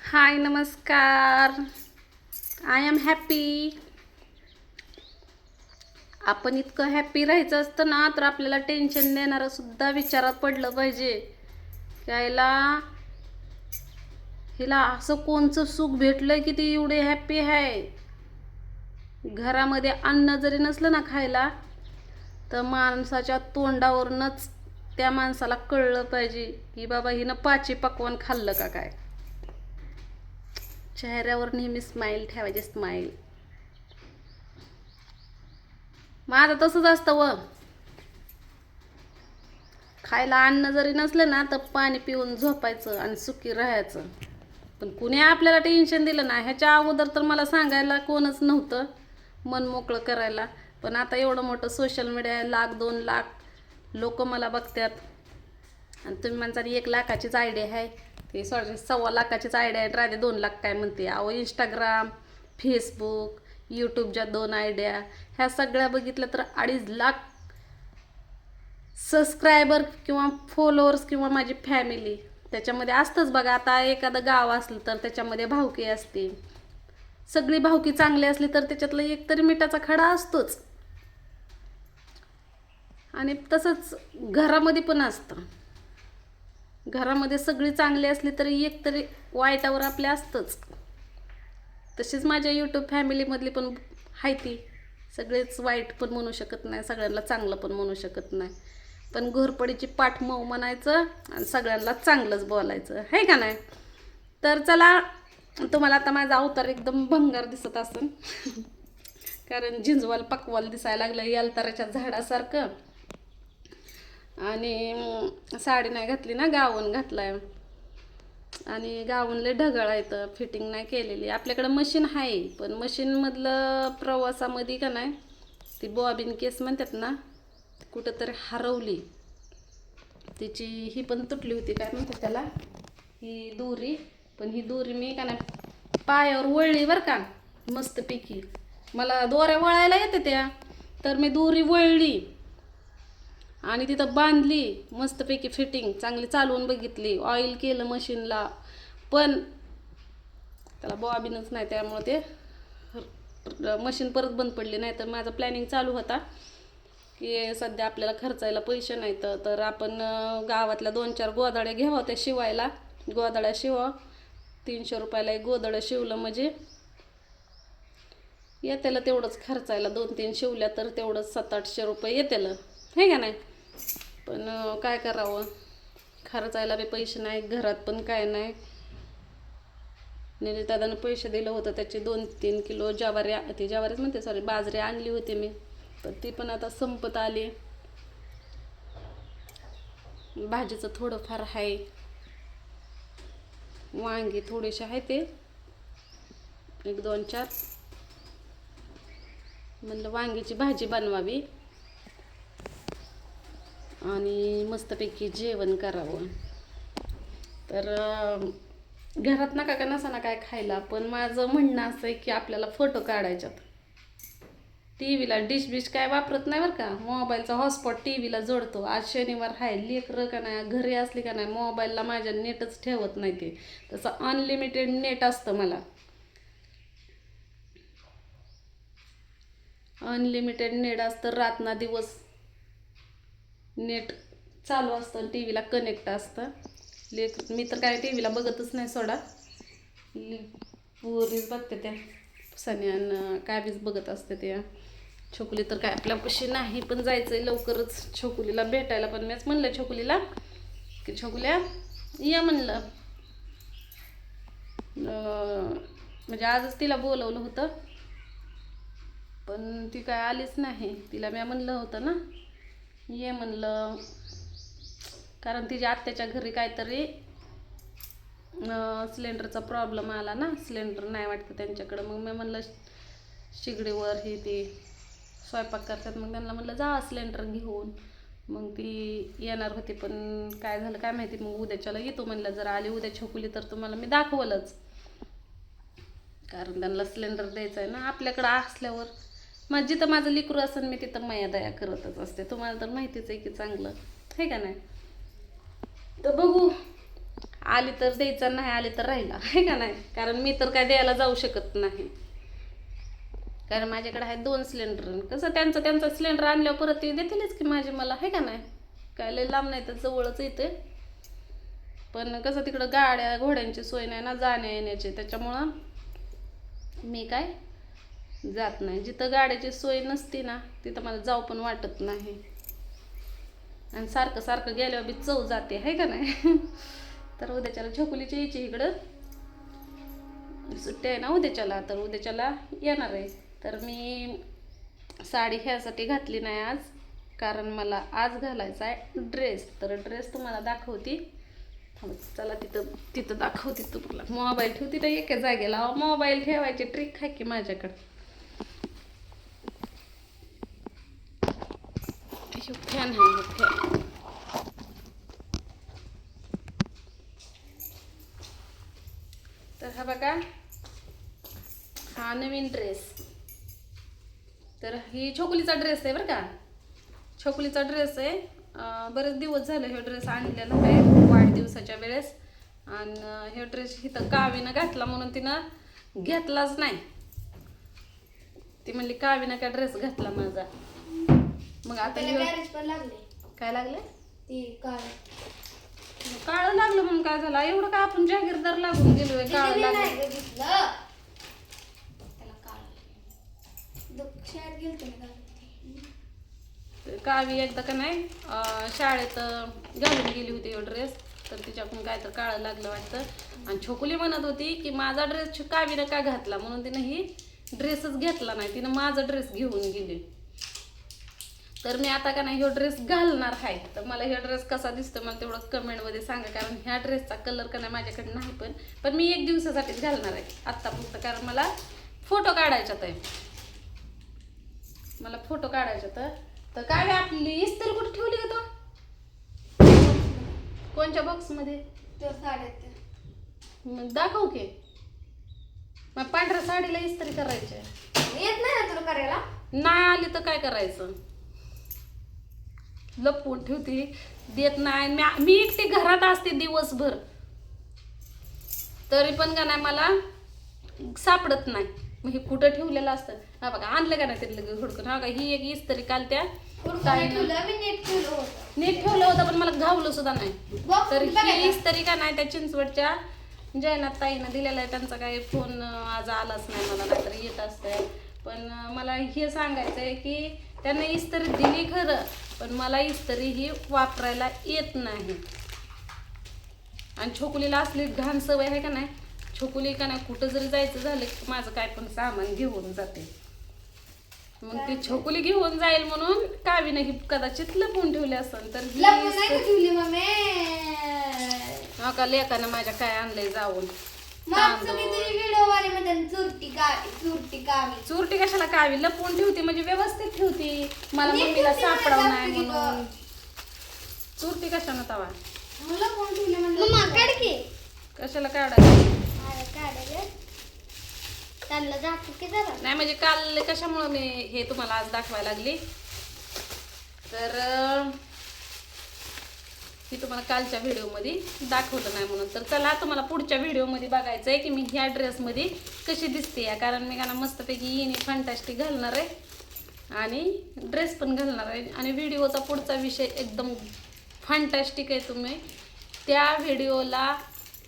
हाय नमस्कार. I am happy. आपण इतकं हॅपी राहायचं असतं ना तर आपल्याला टेन्शन देणारं सुद्धा विचारात पडलं पाहिजे. यायला हिला असं कोणचं सुख भेटलं की ती एवढी हॅपी आहे. घरामध्ये अन्न जरी नसलं ना खायला तर माणसाच्या तोंडावरूनच त्या माणसाला कळलं पाहिजे की बाबा हिनं पाची पकवान खाल्लं का काय. चेहऱ्यावर नेहमी स्माईल ठेवायची, स्माईल. माझं तसंच असतं व खायला अन्न जरी नसलं ना तर पाणी पिऊन झोपायचं आणि सुखी राहायचं. पण कुणी आपल्याला टेन्शन दिलं ना, ह्याच्या अगोदर तर मला सांगायला कोणच नव्हतं मन मोकळं करायला. पण आता एवढं मोठं सोशल मीडिया, 1,00,000-2,00,000 लोक मला बघतात आणि तुम्ही म्हणता 1,00,000चीच आयडिया आहे. ते 1,15,00,000चीच आयडिया आहे, राहते 2,00,000 काय म्हणते. अहो इंस्टाग्राम, फेसबुक, यूट्यूबच्या 2 आयडिया, ह्या सगळ्या बघितल्या तर 2,50,000 सबस्क्रायबर किंवा फॉलोअर्स किंवा माझी फॅमिली त्याच्यामध्ये असतंच बघा. आता एखादं गाव असलं तर त्याच्यामध्ये भावकी असते. सगळी भावकी चांगली असली तर त्याच्यातलं एक तरी मिठाचा खडा असतोच. आणि तसंच घरामध्ये पण असतं. घरामध्ये सगळी चांगली असली तरी एक तरी वाईटावर आपल्या असतंच. तशीच माझ्या यूट्यूब फॅमिलीमधली पण आहे ती. सगळेच वाईट पण म्हणू शकत नाही, सगळ्यांना चांगलं पण म्हणू शकत नाही. पण घोरपडीची पाठ मऊ म्हणायचं आणि सगळ्यांना चांगलंच बोलायचं, आहे का नाही. तर चला, तुम्हाला आता माझा अवतार एकदम भंगार दिसत असेल कारण झिंजवाल पकवाल दिसायला लागलं यालताराच्या झाडासारखं. आणि साडी नाही घातली ना, गाऊन घातलाय. आणि गाऊन लय ढगळ येतं, फिटिंग नाही केलेली. आपल्याकडं मशीन आहे पण मशीनमधलं प्रवासामध्ये का नाही ती बॉबिन केस म्हणतात ना, कुठंतरी हरवली. तिची ही पण तुटली होती, काय म्हणतात त्याला, ही दोरी. पण ही दोरी मी का नाही पायावर वळली बरं का, मस्तपैकी. मला दोऱ्या वळायला येते त्या, तर मी दोरी वळली आणि तिथं बांधली मस्तपैकी. फिटिंग चांगली चालवून बघितली, ऑइल केलं मशीनला, पण त्याला बॉबिनच नाही. त्यामुळे ते मशीन परत बंद पडली. नाही तर माझं प्लॅनिंग चालू होता की सध्या आपल्याला खर्चायला पैसे नाहीत तर आपण गावातल्या 2-4 गोदाड्या घ्यावं त्या शिवायला. गोदाड्या शिवा, 300 रुपयाला एक गोदडं शिवलं म्हणजे येतेला तेवढंच खर्चायला. 2-3 शिवल्या तर तेवढंच 700-800 रुपये येतेला, हे का नाही. पण काय करावं, खर्चायला बी पैसे नाही, घरात पण काय नाही. दादानं पैसे दिलं होतं, त्याचे 2-3 किलो ज्वारीच म्हणते, सॉरी, बाजरी आणली होती मी, पण ती पण आता संपत आली. भाजीचं थोडंफार आहे, वांगी थोडेसे आहे, ते 1-2-4 म्हणलं वांगीची भाजी बनवावी आणि मस्तपैकी जेवण करावं. तर घरात नका का नसा ना काय खायला, पण माझं म्हणणं असं आहे की आपल्याला फोटो काढायच्यात. टी व्हीला डिश काय वापरत नाही बरं का, मोबाईलचा हॉटस्पॉट टी व्हीला जोडतो. आज शनिवार आहे, लेकरं का नाही घरी असली का नाही मोबाईलला माझ्या नेटच ठेवत नाही. ते तसं अनलिमिटेड नेट असतं मला, अनलिमिटेड नेट असतं. रातना दिवस नेट चालू असतं, टी व्हीला कनेक्ट असतं. मी तर काय टी व्हीला बघतच नाही सोडा, पोरीच बघते त्या. सन्यान काय बीच बघत असते त्या. छोकुली तर काय आपल्यापाशी नाही, पण जायचंय लवकरच छोकुलीला भेटायला. पण मीच म्हणलं छोकुलीला की छोकुल्या या म्हणलं, म्हणजे आजच तिला बोलवलं होतं पण ती काय आलीच नाही. तिला मी म्हणलं होतं ना ये म्हणलं, कारण तिच्या आत्याच्या घरी काहीतरी सिलेंडरचा प्रॉब्लेम आला ना, सिलेंडर नाही वाटतं त्यांच्याकडं. मग मी म्हणलं शिगडीवर हे ते स्वयंपाक करतात, मग त्यांना म्हणलं जा सिलेंडर घेऊन. मग ती येणार होती पण काय झालं काय माहिती, मग उद्याच्याला येतो म्हणलं. जर आली उद्या छोकुली तर तुम्हाला मी दाखवलंच, कारण त्यांना सिलेंडर द्यायचं आहे ना. आपल्याकडं असल्यावर मग जिथं माझं लिकरू असेल मी तिथं माया दया करतच असते, तुम्हाला तर माहितीच आहे की चांगलं, हे का नाही. तर बघू, आली तर द्यायचा, नाही आली तर राहिला, आहे का नाही. कारण मी तर काय द्यायला जाऊ शकत नाही, कारण माझ्याकडे आहे 2 सिलेंडर. कसं त्यांचा सिलेंडर आणल्यावर परत ते देतीलच की माझे मला, आहे का नाही. काय लय लांब नाही तर जवळच येते, पण कसं तिकडं गाड्या घोड्यांची सोय नाही ना जाण्या येण्याची, त्याच्यामुळं मी काय जात नाही. जिथं गाड्याची सोय नसती ना तिथं मला जाऊ पण वाटत नाही, आणि सारखं सारखं गेल्यावर बी चव जाते, आहे का नाही. तर उद्याच्याला छोकुलीची यायची इकडं, सुट्टी आहे ना उद्याच्याला, तर उद्याच्याला येणार आहे. तर मी साडी ह्यासाठी घातली नाही आज, कारण मला आज घालायचा आहे ड्रेस. तर ड्रेस तुम्हाला दाखवते, चला तिथं दाखवते तुम्हाला. मोबाईल ठेवते तर एका जागेला, मोबाईल ठेवायची ट्रिक आहे की माझ्याकडे. फॅन आहे फॅन. तर हा बघा, हा नवीन ड्रेस. तर ही छोकुलीचा ड्रेस आहे बरं का, छोकुलीचा ड्रेस आहे. बरेच दिवस झाले हे ड्रेस आणलेला आहे वाढदिवसाच्या वेळेस, आणि हे ड्रेस इथं कावीनं घातला म्हणून तिनं घेतलाच नाही. ती म्हणली कावीनं काय ड्रेस घातला माझा. मग आता काय लागले, ती काळं लागलं म्हणून काय झालं, एवढं का आपण जागीरदार लागून गेलोय. काळं लागलं कावी एकदा का नाही शाळेत घालून गेली होती हे ड्रेस, तर तिच्याकडून काय तर काळं लागलं वाटतं. आणि छोकुली म्हणत होती की माझा ड्रेस कावीनं का घातला, म्हणून तिनं ही ड्रेसच घेतला नाही, तिनं माझा ड्रेस घेऊन गेली. तर मी आता का नाही ह्यो ड्रेस घालणार आहे. तर मला ह्यो ड्रेस कसा दिसतो मला तेवढं कमेंटमध्ये सांगा, कारण ह्या ड्रेसचा कलर का नाही माझ्याकडे नाही, पण मी 1 दिवसासाठीच घालणार आहे आत्तापुरतं, कारण मला फोटो काढायच्यात आहे, मला फोटो काढायच्यात. तर काय आपली इस्त्री कुठे ठेवली का तो, कोणत्या बॉक्समध्ये, मग दाखव की. मग पांढऱ्या साडीला इस्त्री करायची येत नाही ना तुला करायला, नाही आली तर काय करायचं, लपवून ठेवते, देत नाही. मी एकटी घरात असते दिवसभर, तरी पण का नाही मला सापडत नाही. मग हे कुठं ठेवलेलं असतं, हा बघा आणलं का नाही ते लगेच हुडकून. हा का ही एक इस्त्री काल त्या नीट ठेवलं होतं, पण मला घावलं सुद्धा नाही. तर ही इस्त्री का नाही त्या चिंचवडच्या जयनाथ ताईनं दिलेला आहे, त्यांचा काही फोन आज आलाच नाही मला, नाहीतर येत असतंय. पण मला हे सांगायचं आहे की त्यांना इस्त्री दिली खरं, पण मला इस्त्री ही वापरायला येत नाही. आणि छोकुलीला असली घाण सवय आहे का नाही, छोकुली का नाही कुठं जरी जायचं झालं की माझं काय पण सामान घेऊन जाते. मग ती छोकुली घेऊन जाईल म्हणून कावीनं ही कदाचित लपवून ठेवली असेल. तर हा का लेकानं माझ्या काय आणलंय जाऊन, चुरटी कशाला कावी लपवून ठेवते, म्हणजे व्यवस्थित ठेवती, मला मम्मीला सापडाव नाही म्हणून. चुरटी कशानं तवा कशाला काढायला नाही, म्हणजे काल कशामुळं मी हे तुम्हाला आज दाखवायला लागली, तर मी तुम्हाला कालच्या व्हिडिओमध्ये दाखवलं नाही म्हणून. तर चला तुम्हाला पुढच्या व्हिडिओमध्ये बघायचं आहे की मी ह्या ड्रेसमध्ये कशी दिसते या, कारण मी गाणं मस्तपैकी येणे फंटास्टिक घालणार आहे आणि ड्रेस पण घालणार आहे. आणि व्हिडिओचा पुढचा विषय एकदम फंटास्टिक आहे, तुम्ही त्या व्हिडिओला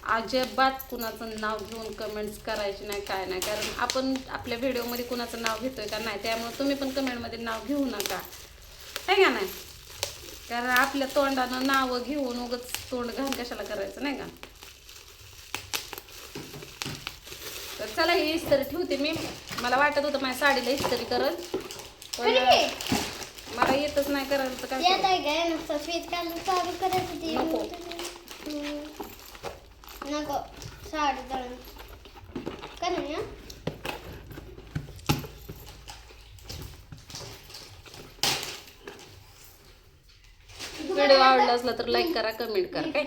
अजिबात कुणाचं नाव घेऊन कमेंट्स करायची नाही, काय नाही, कारण आपण आपल्या व्हिडिओमध्ये कुणाचं नाव घेतोय का नाही, त्यामुळे तुम्ही पण कमेंटमध्ये नाव घेऊ नका, आहे का नाही. कारण आपल्या तोंडानं नावं घेऊन उगाच तोंड घाण कशाला करायचं, नाही का. तर चला ही इस्त्री ठेवते मी. मला वाटत होतं माझ्या साडीला इस्त्री करल, पण मला येतच नाही करायला, तर काय नको साडी दळून काय नाही. व्हिडिओ आवडला असला तर लाईक करा, कमेंट करा काय.